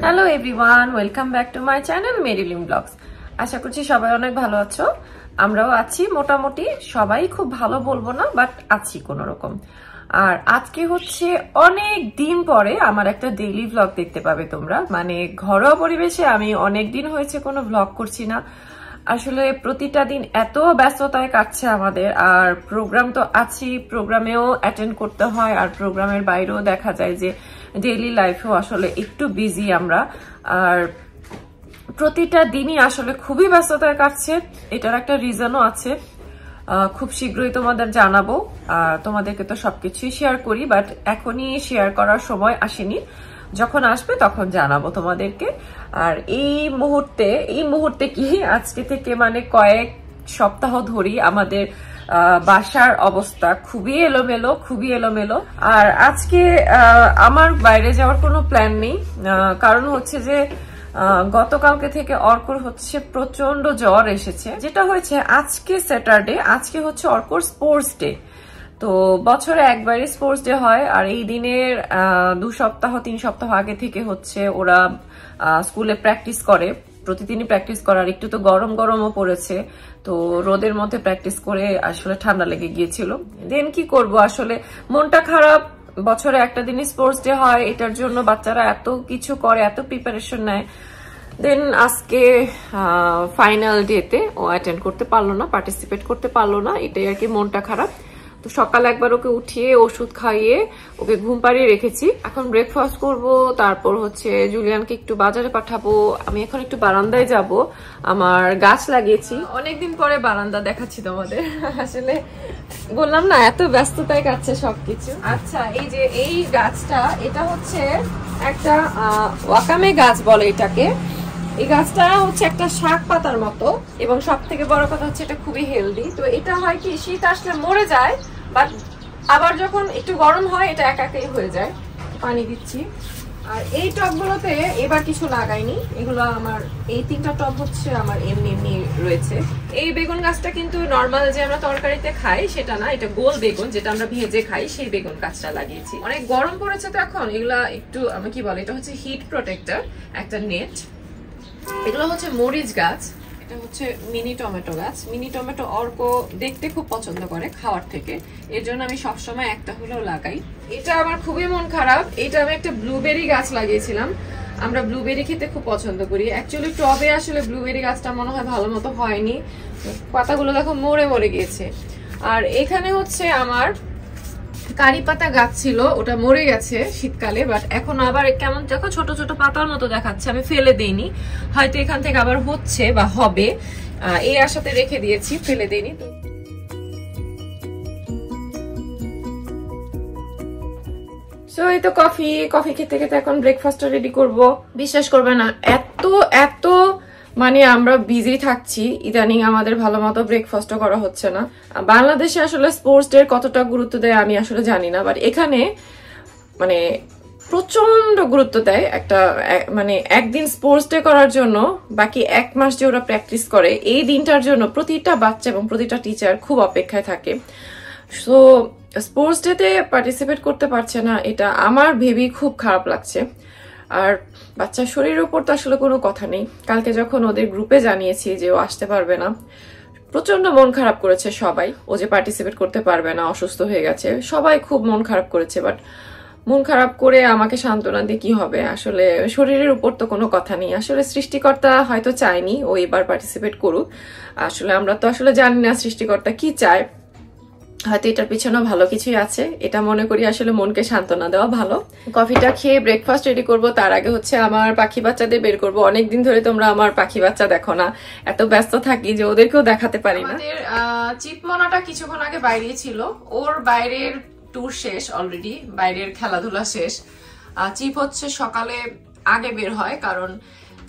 Hello everyone, welcome back to my channel Marilyn blogs. আশা করছি সবাই অনেক ভালো আছো। আমরাও আছি মোটামুটি, সবাই খুব ভালো বলবো না, বাট আছি কোনো রকম। আর আজকে হচ্ছে অনেক দিন পরে আমার একটা ডেইলি ভ্লগ দেখতে পাবে তোমরা। মানে ঘরোয়া পরিবেশে আমি অনেক দিন হয়েছে কোনো ভ্লগ করছি না। আসলে প্রতিটা দিন এত ব্যস্ততায় কাটছে আমাদের, আর প্রোগ্রাম তো আছি, প্রোগ্রামেও অ্যাটেন্ড করতে হয়, আর প্রোগ্রামের বাইরেও দেখা যায় যে ডেইলি লাইফেও আসলে একটু বিজি আমরা। আর প্রতিটা দিনই আসলে খুবই ব্যস্ততায় কাটছে। এটার একটা রিজনও আছে, খুব শীঘ্রই তোমাদের জানাবো। তোমাদেরকে তো সবকিছুই শেয়ার করি, বাট এখনই শেয়ার করার সময় আসেনি, যখন আসবে তখন জানাবো তোমাদেরকে। আর এই মুহূর্তে কি আজকে থেকে মানে কয়েক সপ্তাহ ধরি আমাদের বাসার অবস্থা খুবই এলোমেলো। আর আজকে আমার বাইরে যাওয়ার কোনো প্ল্যান নেই, কারণ হচ্ছে যে গতকালকে থেকে অর্কর হচ্ছে প্রচন্ড জ্বর এসেছে। যেটা হয়েছে আজকে স্যাটারডে, আজকে হচ্ছে অর্কর স্পোর্টস ডে। তো বছরে একবারই স্পোর্টস ডে হয়, আর এই দিনের 2-3 সপ্তাহ আগে থেকে হচ্ছে ওরা স্কুলে প্র্যাকটিস করে, প্রতিদিনই প্র্যাকটিস করার। একটু তো গরমও পড়েছে, তো রোদের মধ্যে প্র্যাকটিস করে আসলে ঠান্ডা লেগে গিয়েছিল। দেন কি করব, আসলে মনটা খারাপ। বছরে একটা দিনই স্পোর্টস ডে হয়, এটার জন্য বাচ্চারা এত কিছু করে, এত প্রিপারেশন নেয়। দেন আজকে ফাইনাল ডেতে ও অ্যাটেন্ড করতে পারলো না, পার্টিসিপেট করতে পারলো না, এটাই আর কি, মনটা খারাপ। তো সকালে একবার ওকে উঠিয়ে ওষুধ খাইয়ে ওকে ঘুম পাড়িয়ে রেখেছি। এখন ব্রেকফাস্ট করব, তারপর হচ্ছে জুলিয়ানকে একটু বাজারে পাঠাবো। আমি এখন একটু বারান্দায় যাব, আমার গাছ লাগিয়েছি। অনেকদিন পরে বারান্দা দেখাচ্ছি তোমাদের। আসলে বললাম না, এত ব্যস্ততায় কাটছে সবকিছু। আচ্ছা, এই যে এই গাছটা, এটা হচ্ছে একটা ওয়াকামে গাছ বলে এটাকে। এই গাছটা হচ্ছে একটা শাক পাতার মতো, এবং সব থেকে বড় কথা হচ্ছে এটা খুবই হেলদি। তো এটা হয় কি, শীত আসলে মরে যায়, বাট আবার যখন একটু গরম হয় এটা একাই হয়ে যায়। পানি দিচ্ছি। আর এই টবগুলোতে এবার কিছু লাগাইনি, এগুলো আমার এই 3টা টব হচ্ছে আমার এমনি রয়েছে। এই বেগুন গাছটা কিন্তু নর্মাল যে আমরা তরকারিতে খাই সেটা না, এটা গোল বেগুন, যেটা আমরা ভেজে খাই, সেই বেগুন গাছটা লাগিয়েছি। অনেক গরম পড়েছে তো এখন, এগুলা একটু আমি কি বলে, এটা হচ্ছে হিট প্রোটেক্টর, একটা নেট। এগুলো হচ্ছে মরিচ গাছ, এটা হচ্ছে মিনি টমেটো গাছ। মিনি টমেটো অর্ক দেখতে খুব পছন্দ করে খাওয়ার থেকে, এর জন্য আমি সবসময় একটা হলেও লাগাই। এটা আমার খুবই মন খারাপ, এটা আমি একটা ব্লুবেরি গাছ লাগিয়েছিলাম। আমরা ব্লুবেরি খেতে খুব পছন্দ করি। অ্যাকচুয়ালি টবে আসলে ব্লুবেরি গাছটা মনে হয় ভালো মতো হয়নি, পাতাগুলো দেখো মরে গিয়েছে। আর এখানে হচ্ছে আমার কারি পাতা গাছ ছিল, ওটা মরে গেছে শীতকালে, বাট এখন আবার কেমন দেখো ছোট ছোট পাতার মতো দেখাচ্ছে। আমি ফেলে দেইনি, হয়তো এখান থেকে আবার হচ্ছে বা হবে, এই আশাতে রেখে দিয়েছি, ফেলে দেইনি। সো এই তো কফি খেতে খেতে এখন ব্রেকফাস্টটা রেডি করব। বিশ্বাস করবে না, এত মানে আমরা বিজি থাকছি ইদানিং, আমাদের ভালো মতো ব্রেকফাস্টও করা হচ্ছে না। বাংলাদেশে আসলে স্পোর্টস ডে কতটা গুরুত্ব দেয় আমি আসলে জানি না, বাট এখানে মানে প্রচন্ড গুরুত্ব দেয়। একটা মানে একদিন স্পোর্টস ডে করার জন্য বাকি 1 মাস যে ওরা প্র্যাকটিস করে, এই দিনটার জন্য প্রতিটা বাচ্চা এবং প্রতিটা টিচার খুব অপেক্ষায় থাকে। সো স্পোর্টস ডেতে পার্টিসিপেট করতে পারছে না, এটা আমার ভেবেই খুব খারাপ লাগছে। আর বাচ্চার শরীরের উপর তো আসলে কোনো কথা নেই। কালকে যখন ওদের গ্রুপে জানিয়েছি যে ও আসতে পারবে না, প্রচন্ড মন খারাপ করেছে সবাই। ও যে পার্টিসিপেট করতে পারবে না, অসুস্থ হয়ে গেছে, সবাই খুব মন খারাপ করেছে। বাট মন খারাপ করে আমাকে সান্ত্বনা দিয়ে কি হবে, আসলে শরীরের উপর তো কোনো কথা নেই। আসলে সৃষ্টিকর্তা হয়তো চায়নি ও এবার পার্টিসিপেট করুক। আসলে আমরা তো আসলে জানি না সৃষ্টিকর্তা কি চায়, হয়তো এটার পিছনে ভালো কিছুই আছে, এটা মনে করি আসলে মনকে সান্ত্বনা দেওয়া ভালো। কফিটা খেয়ে ব্রেকফাস্ট রেডি করব, তার আগে হচ্ছে আমার পাখি বাচ্চাদের বের করব। অনেকদিন ধরে তোমরা আমার পাখি বাচ্চা দেখো না, এত ব্যস্ত থাকি যে ওদেরকেও দেখাতে পারি না। আমাদের চিপমোনাটা কিছুক্ষণ আগে বাইরে ছিল, ওর বাইরের ট্যুর শেষ অলরেডি, বাইরের খেলাধুলা শেষ। চিপ হচ্ছে সকালে আগে বের হয়, কারণ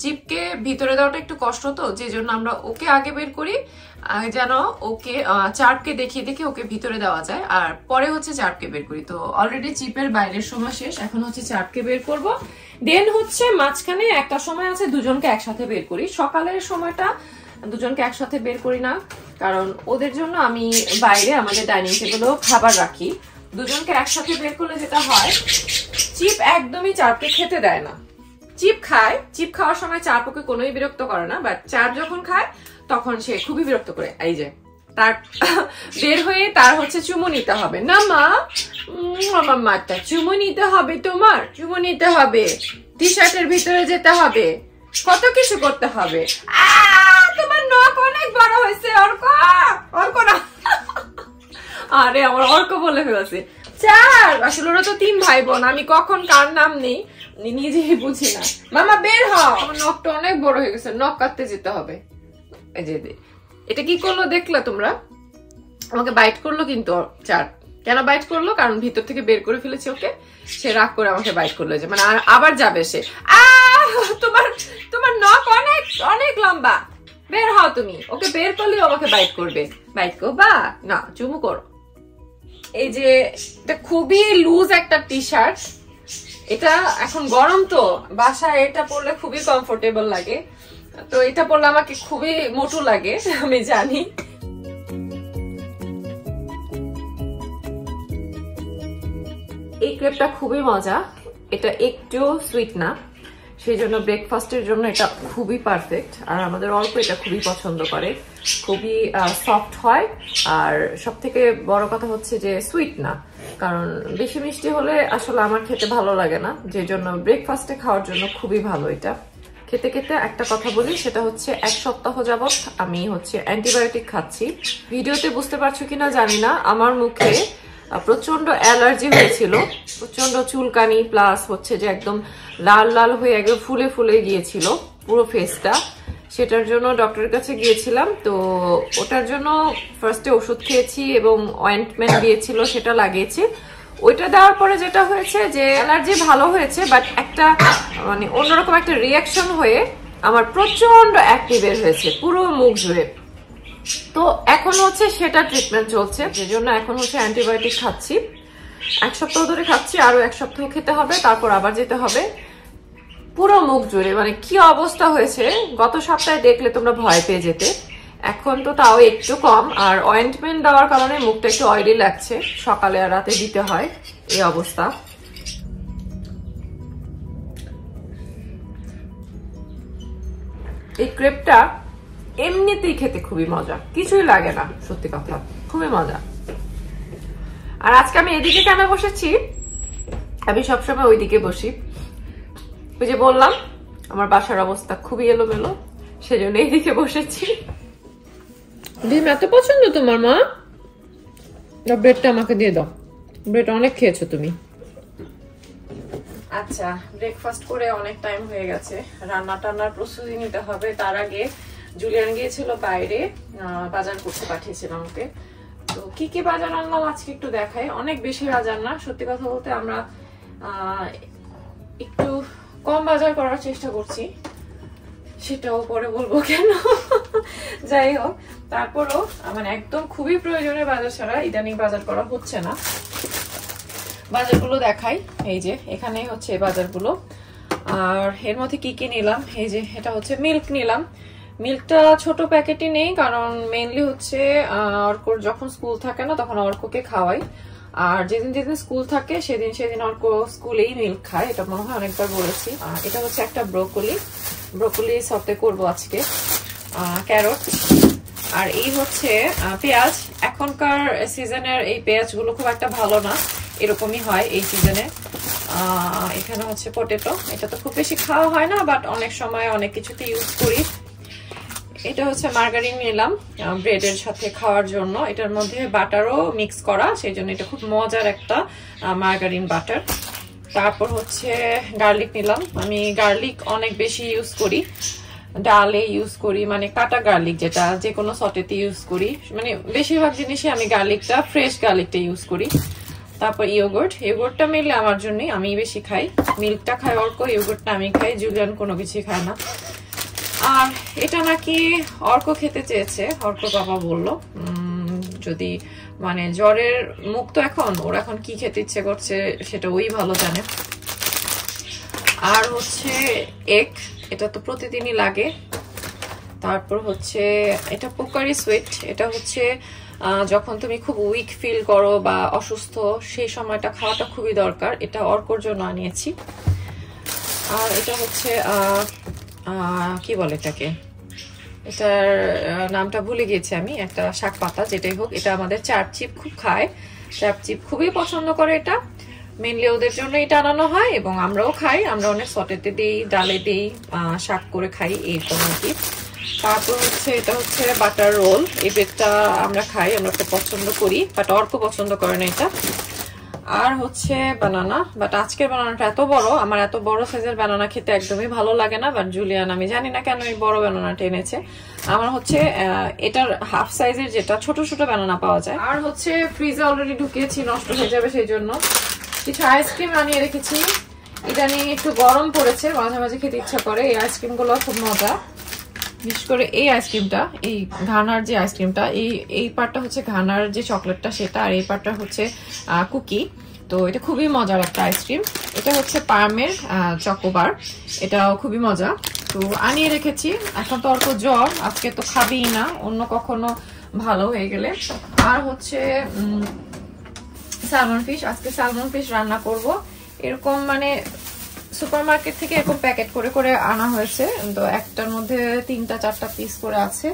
চিপকে ভিতরে দেওয়াটা একটু কষ্ট, তো যে জন্য আমরা ওকে আগে বের করি, যেন ওকে চার্পকে দেখিয়ে ওকে ভিতরে দেওয়া যায়, আর পরে হচ্ছে চার্পকে বের করি। তো অলরেডি চিপের বাইরের সময় শেষ, এখন হচ্ছে চার্পকে বের করব। দেন হচ্ছে মাঝখানে একটা সময় আছে দুজনকে একসাথে বের করি। সকালের সময়টা দুজনকে একসাথে বের করি না, কারণ ওদের জন্য আমি বাইরে আমাদের ডাইনিং টেবিলেও খাবার রাখি। দুজনকে একসাথে বের করলে যেটা হয়, চিপ একদমই চার্পকে খেতে দেয় না, চিপ খায়, চিপ খাওয়ার সময় চার পক্ষে কোনোই বিরক্ত করে না, বাট চার যখন খায় তখন সে খুবই বিরক্ত করে। এই যে তার বের হয়ে তার হচ্ছে চুমু নিতে হবে না মা, আমার মাটা চুমু নিতে হবে, তোমার চুমু নিতে হবে, টি শার্টের ভিতরে যেতে হবে, কত কিছু করতে হবে। তোমার নখ অনেক বড় হয়েছে অর্ক, অর্ক না, আরে আমার অর্ক বলে ফেলেছে। চার, আসলে ওরা তো 3 ভাই বোন, আমি কখন কার নাম নেই নিজেই বুঝি না। মামা বের হও, আমার নখটা অনেক বড় হয়ে গেছে, নখ কাটতে যেতে হবে। এই যে এটা কি করলো দেখলে তোমরা, আমাকে বাইট করলো কিন্তু চার। কেন বাইট করলো? কারণ ভিতর থেকে বের করে ফেলেছে ওকে, সে রাগ করে আমাকে বাইট করলো, যে মানে আবার যাবে সে। তোমার তোমার নখ অনেক অনেক লম্বা, বের হও তুমি। ওকে বের করলে আমাকে বাইট করবে, বাইট করবা না, চুমু করো। এই যে এটা খুবই লুজ একটা টি শার্ট, এটা এখন গরম তো বাসায় এটা পরলে খুবই কমফোর্টেবল লাগে, তো এটা পরলে আমাকে খুবই মোটু লাগে, আমি জানি। এই ক্রেপটা খুবই মজা, এটা একটু সুইট না, সেই জন্য ব্রেকফাস্টের জন্য এটা খুবই পারফেক্ট। আর আমাদের অল্প এটা খুবই পছন্দ করে, খুবই সফট হয়, আর সব থেকে বড় কথা হচ্ছে যে সুইট না, কারণ বেশি মিষ্টি হলে আসলে আমার খেতে ভালো লাগে না, যে জন্য ব্রেকফাস্টে খাওয়ার জন্য খুবই ভালো এটা। খেতে খেতে একটা কথা বলি, সেটা হচ্ছে 1 সপ্তাহ যাবত আমি হচ্ছে অ্যান্টিবায়োটিক খাচ্ছি। ভিডিওতে বুঝতে পারছো কিনা জানি না, আমার মুখে প্রচন্ড অ্যালার্জি হয়েছিল, প্রচন্ড চুলকানি, প্লাস হচ্ছে যে একদম লাল লাল হয়ে একদম ফুলে ফুলে গিয়েছিল পুরো ফেসটা। সেটার জন্য ডক্টরের কাছে গিয়েছিলাম, তো ওটার জন্য ফার্স্টে ওষুধ খেয়েছি এবং অয়েন্টমেন্ট দিয়েছিল, সেটা লাগিয়েছি। ওইটা দেওয়ার পরে যেটা হয়েছে যে অ্যালার্জি ভালো হয়েছে, বাট একটা মানে অন্যরকম একটা রিয়াকশন হয়ে আমার প্রচন্ড অ্যাক্নি বের হয়েছে পুরো মুখ জুড়ে। তো এখন হচ্ছে সেটা ট্রিটমেন্ট চলছে, যে জন্য এখন হচ্ছে অ্যান্টিবায়োটিক খাচ্ছি। 1 সপ্তাহ ধরে খাচ্ছি, আরো 1 সপ্তাহ খেতে হবে, তারপর আবার যেতে হবে। পুরো মুখ জুড়ে মানে কি অবস্থা হয়েছে, গত সপ্তাহে দেখলে তোমরা ভয় পেয়ে যেতে, এখন তো তাও একটু কম। আর অয়েন্টমেন্ট দেওয়ার কারণে মুখটা একটু অয়েলি লাগছে, সকালে আর রাতে দিতে হয়, এই অবস্থা। এই ক্রেপটা এমনিতেই খেতে খুবই মজা, কিছুই লাগে না, সত্যি কথা খুবই মজা। আর আজকে আমি এদিকে কেন বসেছি, আমি সবসময় ওইদিকে বসি, ওই যে বললাম আমার বাসার অবস্থা খুবই এলোমেলো, সেজন্য এইদিকে বসেছি। ডিম এত পছন্দ তোমার মা, ব্রেডটা আমাকে দিয়ে দাও, ব্রেড অনেক খেয়েছো তুমি। আচ্ছা, ব্রেকফাস্ট করে অনেক টাইম হয়ে গেছে, রান্না টান্নার প্রস্তুতি নিতে হবে। তার আগে জুলিয়ান গিয়েছিল বাইরে, বাজার করতে পাঠিয়েছিল আমাকে। তো কি কি বাজার আনলাম আজকে একটু দেখাই। অনেক বেশি বাজার না, সত্যি কথা বলতে আমরা একটু কম বাজার করার চেষ্টা করছি, সেটাও পরে বলবো কেন। যাই হোক, তারপরও মানে একদম খুবই প্রয়োজনীয় বাজার ছাড়া ইদানিং বাজার করা হচ্ছে না। বাজারগুলো দেখাই, এই যে এখানে হচ্ছে বাজারগুলো। আর এর মধ্যে কি কি নিলাম, এই যে এটা হচ্ছে মিল্ক নিলাম। মিল্কটা ছোট প্যাকেটই নেই, কারণ মেইনলি হচ্ছে অর্কর যখন স্কুল থাকে না তখন অর্ককে খাওয়াই, আর যেদিন যেদিন স্কুল থাকে সেদিন সেদিন অর্ক স্কুলেই মিল্ক খায়, এটা মনে হয় অনেকবার বলেছি। এটা হচ্ছে একটা ব্রোকলি সতে করবো আজকে, ক্যারট, আর এই হচ্ছে পেঁয়াজ। এখনকার সিজনের এই পেঁয়াজগুলো খুব একটা ভালো না, এরকমই হয় এই সিজনে। এখানে হচ্ছে পটেটো, এটা তো খুব বেশি খাওয়া হয় না, বাট অনেক সময় অনেক কিছুতে ইউজ করি। এটা হচ্ছে মার্গারিন নিলাম ব্রেডের সাথে খাওয়ার জন্য, এটার মধ্যে বাটারও মিক্স করা, সেই জন্য এটা খুব মজার একটা মার্গারিন বাটার। তারপর হচ্ছে গার্লিক নিলাম, আমি গার্লিক অনেক বেশি ইউজ করি, ডালে ইউজ করি, মানে কাটা গার্লিক, যেটা যে কোনো সটেতে ইউজ করি, মানে বেশিরভাগ জিনিসে আমি গার্লিকটা ফ্রেশ গার্লিকটা ইউজ করি। তারপর ইয়োগর্টটা মিলে আমার জন্যই, আমি বেশি খাই, মিল্কটা খাই অর্ক, ইয়োগর্টটা আমি খাই, জুলিয়ান কোনো কিছুই খায় না। আর এটা নাকি অর্ক খেতে চেয়েছে, অর্ক বাবা বললো যদি মানে জ্বরের মুখ তো এখন, ওর এখন কি খেতে ইচ্ছে করছে সেটা ওই ভালো জানে। আর হচ্ছে এগ, এটা তো প্রতিদিনই লাগে। তারপর হচ্ছে এটা পোকারি সুইট, এটা হচ্ছে যখন তুমি খুব উইক ফিল করো বা অসুস্থ, সেই সময়টা খাওয়াটা খুবই দরকার, এটা অর্কর জন্য আনিয়েছি। আর এটা হচ্ছে কি বলে এটাকে, এটার নামটা ভুলে গিয়েছি আমি, একটা শাক পাতা যেটাই হোক। এটা আমাদের চাপচিপ খুব খায়, চাপচিপ খুবই পছন্দ করে। এটা মেনলি ওদের জন্য এটা আনানো হয় এবং আমরাও খাই, আমরা অনেক সটেতে দিই, ডালে দিই, শাক করে খাই এইরকম আর কি। তারপর হচ্ছে এটা হচ্ছে বাটার রোল, এই বেডটা আমরা খাই, আমরা খুব পছন্দ করি, বাট অর্ক পছন্দ করে না এটা। আর হচ্ছে বানানা, বাট আজকের বানানাটা এত বড়, আমার এত বড় সাইজের বানানা খেতে একদমই ভালো লাগে না। বাট জুলিয়ান আমি জানি না কেন এই বড় বানানাটা এনেছে। আমার হচ্ছে এটার হাফ সাইজের যেটা ছোট ছোট বানানা পাওয়া যায়। আর হচ্ছে ফ্রিজে অলরেডি ঢুকিয়েছি, নষ্ট হয়ে যাবে সেই জন্য। কিছু আইসক্রিম আনিয়ে রেখেছি, এটা নিয়ে একটু গরম পড়েছে, মাঝে মাঝে খেতে ইচ্ছা করে। এই আইসক্রিম গুলো খুব মজা, বিশেষ করে এই আইসক্রিমটা, এই ঘানার যে আইসক্রিমটা, এই পার্টটা হচ্ছে ঘানার যে চকলেটটা সেটা, আর এই পার্টটা হচ্ছে কুকি। তো এটা খুবই মজার একটা আইসক্রিম। এটা হচ্ছে পার্মের চকোবার, এটাও খুবই মজা। তো আনিয়ে রেখেছি। এখন তো অল্প জ্বর, আজকে তো খাবেই না, অন্য কখনো ভালো হয়ে গেলে। আর হচ্ছে স্যালমন ফিশ, আজকে স্যালমন ফিশ রান্না করব। এরকম মানে সুপারমার্কেট থেকে এরকম প্যাকেট করে করে আনা হয়েছে, তো একটার মধ্যে 3-4টা পিস করে আছে।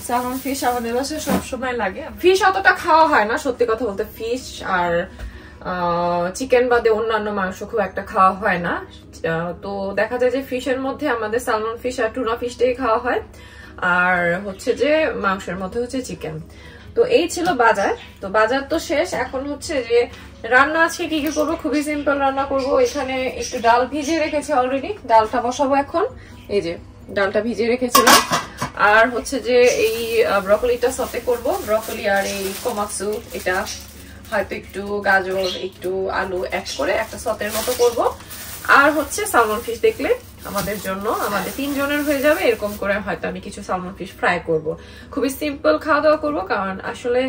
স্যালমন ফিশ আমাদের বাসায় সবসময় লাগে। ফিশ অতটা খাওয়া হয় না সত্যি কথা বলতে, ফিশ আর চিকেন বাদে অন্যান্য মাংস খুব একটা খাওয়া হয় না। তো দেখা যায় যে ফিশের মধ্যে আমাদের স্যালমন ফিশ আর টুনা ফিশটাই খাওয়া হয়, আর হচ্ছে যে মাংসের মধ্যে হচ্ছে চিকেন। তো এই ছিল বাজার, তো বাজার তো শেষ। এখন হচ্ছে যে রান্না আজকে কি কি করবো, খুবই সিম্পল রান্না করবো। এখানে একটু ডাল ভিজিয়ে রেখেছি অলরেডি, ডালটা বসাবো এখন। এই যে ডালটা ভিজিয়ে রেখেছিলাম। আর হচ্ছে যে এই ব্রকলিটা সতে করব, ব্রকলি আর এই কোমাৎসু, এটা হয়তো একটু গাজর একটু আলু অ্যাড করে একটা সতের মতো করব। আর হচ্ছে স্যালমন ফিশ দেখলে আমাদের জন্য, আমাদের 3 জনের হয়ে যাবে এরকম করে। হয়তো আমি কিছু স্যালমন ফিশ ফ্রাই করব, খুবই সিম্পল খাওয়া দাওয়া করবো। কারণ আসলে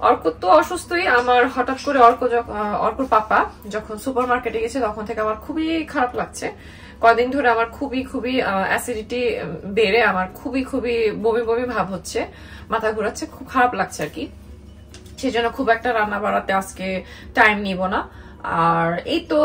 অর্ক তো অসুস্থই, আমার হঠাৎ করে অর্কর পাপা যখন সুপার মার্কেটে গেছে তখন থেকে আমার খুবই খারাপ লাগছে। কদিন ধরে আমার খুবই অ্যাসিডিটি বেড়ে আমার খুবই বমি বমি ভাব হচ্ছে, মাথা ঘোরাচ্ছে, খুব খারাপ লাগছে আর কি। সেজন্য খুব একটা রান্না বাড়াতে আজকে টাইম নিব না। আর এই তো,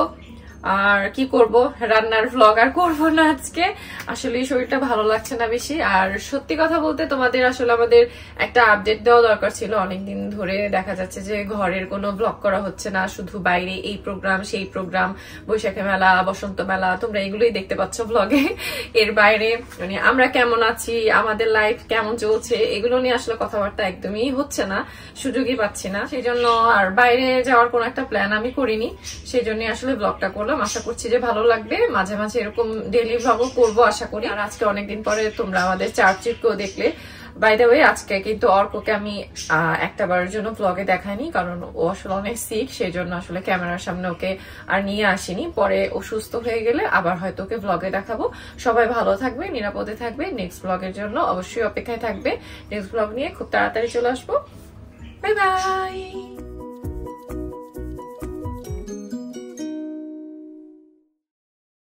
আর কি করব, রান্নার ভ্লগ আর করবো না আজকে, আসলে শরীরটা ভালো লাগছে না বেশি। আর সত্যি কথা বলতে তোমাদের আসলে আমাদের একটা আপডেট দেওয়া দরকার ছিল। অনেকদিন ধরে দেখা যাচ্ছে যে ঘরের কোনো ব্লগ করা হচ্ছে না, শুধু বাইরে এই প্রোগ্রাম সেই প্রোগ্রাম, বৈশাখী মেলা, বসন্ত মেলা, তোমরা এগুলোই দেখতে পাচ্ছ ব্লগে। এর বাইরে মানে আমরা কেমন আছি, আমাদের লাইফ কেমন চলছে, এগুলো নিয়ে আসলে কথাবার্তা একদমই হচ্ছে না, সুযোগই পাচ্ছি না। সেই জন্য আর বাইরে যাওয়ার কোনো একটা প্ল্যান আমি করিনি, সেই জন্য আসলে ব্লগটা করলাম। আশা করছি যে ভালো লাগবে, মাঝে মাঝে এরকম ডেইলি ব্লগও করবো আশা করি। আর আজকে অনেকদিন পরে তোমরা আমাদের চার্চিপকেও দেখলে। বাই দ্য ওয়ে আজকে কিন্তু অর্ককে আমি একটাবারের জন্য ব্লগে দেখাইনি, কারণ ও আসলে অনেক সিক, সেই জন্য আসলে ক্যামেরার সামনে ওকে আর নিয়ে আসিনি। পরে ও সুস্থ হয়ে গেলে আবার হয়তো ওকে ব্লগে দেখাবো। সবাই ভালো থাকবে, নিরাপদে থাকবে, নেক্সট ব্লগের জন্য অবশ্যই অপেক্ষায় থাকবে। নেক্সট ব্লগ নিয়ে খুব তাড়াতাড়ি চলে আসবো। Bye bye.